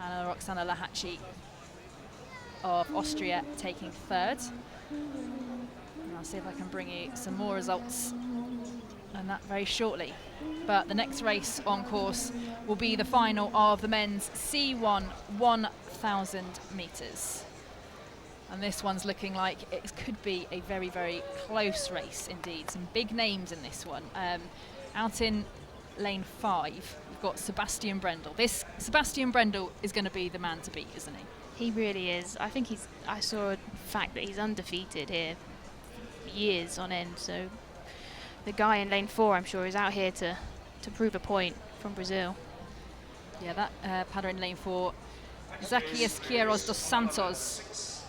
and Roxana Lahachi of Austria taking third. And I'll see if I can bring you some more results on that very shortly. But the next race on course will be the final of the men's C1 1,000 metres. And this one's looking like it could be a very, very close race indeed. Some big names in this one. Out in lane 5, you've got Sebastian Brendel. This Sebastian Brendel is going to be the man to beat, isn't he? He really is. I think I saw a fact that he's undefeated here years on end. So the guy in lane 4, I'm sure, is out here to prove a point from Brazil. Yeah, that padder in lane 4, Zacchias Queiroz dos Santos,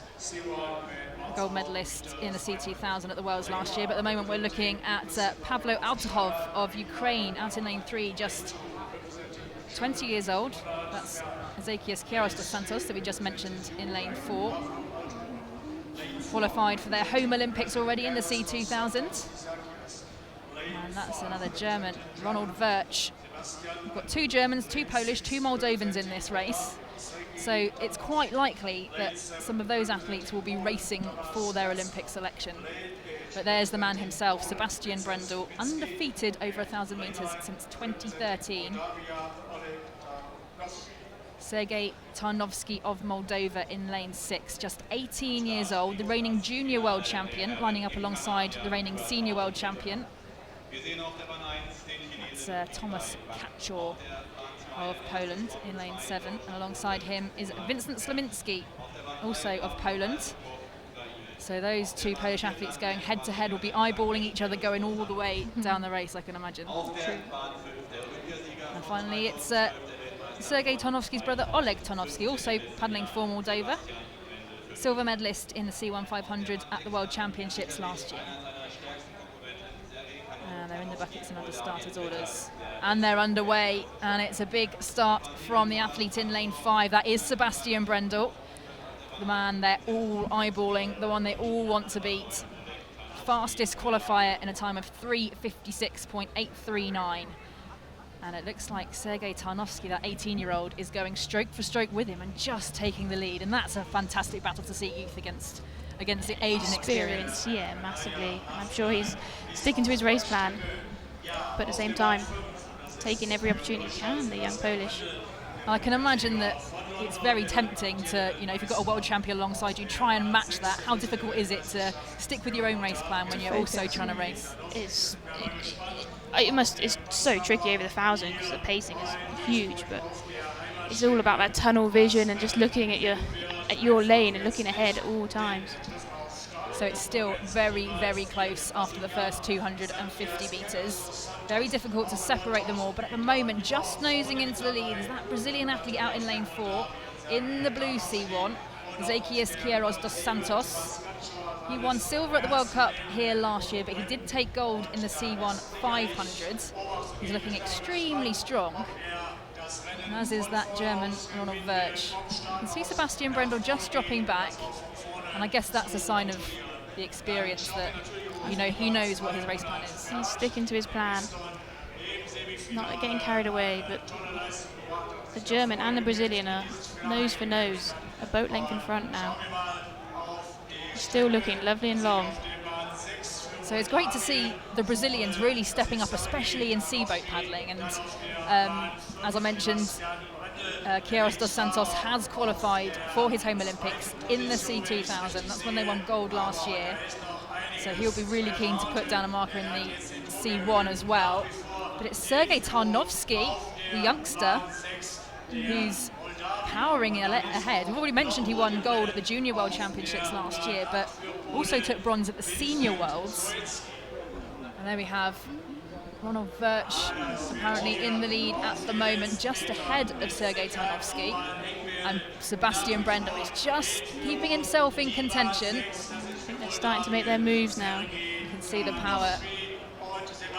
gold medalist in the C2000 at the Worlds last year. But at the moment we're looking at Pavlo Altahov of Ukraine out in lane 3, just 20 years old. That's Zacchias Queiroz dos Santos that we just mentioned in lane 4. Qualified for their home Olympics already in the C2000. And that's another German, Ronald Wirch. We've got 2 Germans, 2 Polish, 2 Moldovans in this race. So it's quite likely that some of those athletes will be racing for their Olympic selection. But there's the man himself, Sebastian Brendel, undefeated over 1,000 metres since 2013. Sergei Tarnowski of Moldova in lane 6, just 18 years old, the reigning junior world champion, lining up alongside the reigning senior world champion. That's Thomas Kaczor of Poland in lane 7, and alongside him is Vincent Slaminski, also of Poland. So those 2 Polish athletes going head to head will be eyeballing each other going all the way down the race, I can imagine. True. And finally it's Sergei Tarnowski's brother Oleg Tarnowski, also paddling for Moldova, silver medalist in the C1 500 at the World Championships last year. And they're in the buckets and under starters orders. And they're underway, and it's a big start from the athlete in lane 5. That is Sebastian Brendel, the man they're all eyeballing, the one they all want to beat. Fastest qualifier in a time of 3:56.839. And it looks like Sergei Tarnowski, that 18-year-old, is going stroke for stroke with him and just taking the lead. And that's a fantastic battle to see youth against the age and experience. Yeah, massively. I'm sure he's sticking to his race plan, but at the same time taking every opportunity he can, the young Polish. I can imagine that it's very tempting to, if you've got a world champion alongside you, try and match that. How difficult is it to stick with your own race plan when you're also trying to race? It's so tricky over the 1,000 because the pacing is huge, but it's all about that tunnel vision and just looking at your lane and looking ahead at all times. So it's still very, very close after the first 250 metres. Very difficult to separate them all, but at the moment, just nosing into the lead is that Brazilian athlete out in lane 4 in the blue C1, Zacchias Queiroz dos Santos. He won silver at the World Cup here last year, but he did take gold in the C1 500. He's looking extremely strong, and as is that German Ronald Wirch. You can see Sebastian Brendel just dropping back, and I guess that's a sign of the experience that, he knows what his race plan is. He's sticking to his plan, not getting carried away, but the German and the Brazilian are nose for nose, a boat length in front now. Still looking lovely and long. So it's great to see the Brazilians really stepping up, especially in seaboat paddling. And as I mentioned, Queiroz dos Santos has qualified for his home Olympics in the C2000. That's when they won gold last year. So he'll be really keen to put down a marker in the C1 as well. But it's Sergei Tarnowski, the youngster, who's powering ahead. We've already mentioned he won gold at the Junior World Championships last year, but also took bronze at the Senior Worlds. And there we have Ronald Wirch apparently in the lead at the moment, just ahead of Sergei Tarnowski. And Sebastian Brendel is just keeping himself in contention. I think they're starting to make their moves now. You can see the power.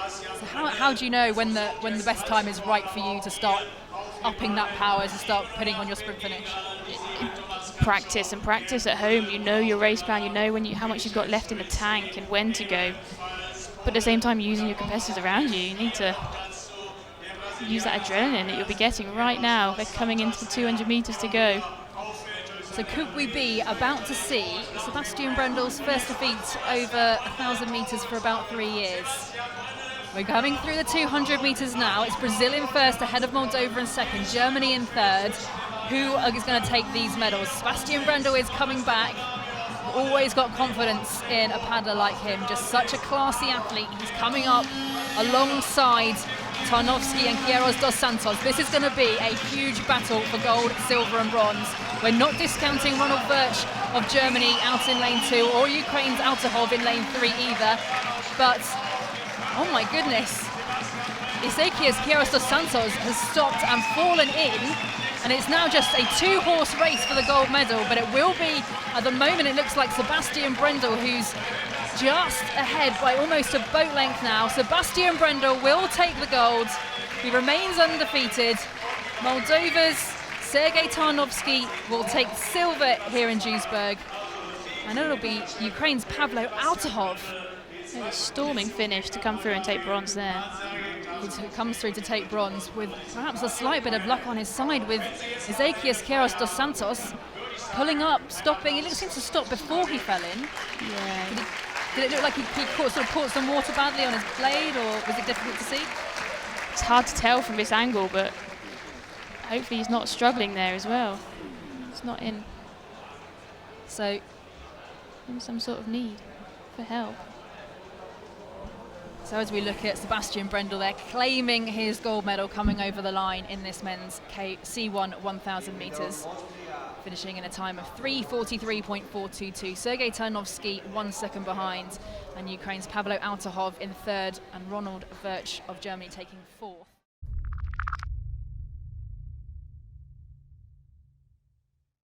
So how do you know when the best time is right for you to start upping that power, to start putting on your sprint finish? Practice and practice at home. You know your race plan, you know how much you've got left in the tank and when to go. But at the same time, using your competitors around you, you need to use that adrenaline that you'll be getting right now. They're coming into the 200 metres to go. So could we be about to see Sebastian Brendel's first defeat over 1,000 metres for about 3 years? We're coming through the 200 metres now. It's Brazil in first, ahead of Moldova in second, Germany in third. Who is going to take these medals? Sebastian Brendel is coming back. Always got confidence in a paddler like him. Just such a classy athlete. He's coming up alongside Tarnowski and Queiroz dos Santos. This is going to be a huge battle for gold, silver and bronze. We're not discounting Ronald Birch of Germany out in lane 2 or Ukraine's Altahov in lane 3 either. But, oh my goodness, Ezequias Queiroz dos Santos has stopped and fallen in, and it's now just a 2-horse race for the gold medal, but it will be, at the moment it looks like Sebastian Brendel who's just ahead by almost a boat length now. Sebastian Brendel will take the gold. He remains undefeated. Moldova's Sergei Tarnowski will take silver here in Duisburg. And it'll be Ukraine's Pavlo Altahov. A storming finish to come through and take bronze there. Who comes through to take bronze with perhaps a slight bit of luck on his side, with Ezequias Queiroz dos Santos pulling up, stopping. He seems to stop before he fell in. Yeah. Did it look like he caught some water badly on his blade, or was it difficult to see? It's hard to tell from this angle, but hopefully he's not struggling there as well. It's not in. So, in some sort of need for help. So as we look at Sebastian Brendel there, claiming his gold medal, coming over the line in this men's C1 1,000 metres, finishing in a time of 3:43.422. Sergei Tarnowski 1 second behind, and Ukraine's Pavlo Altahov in third, and Ronald Birch of Germany taking fourth.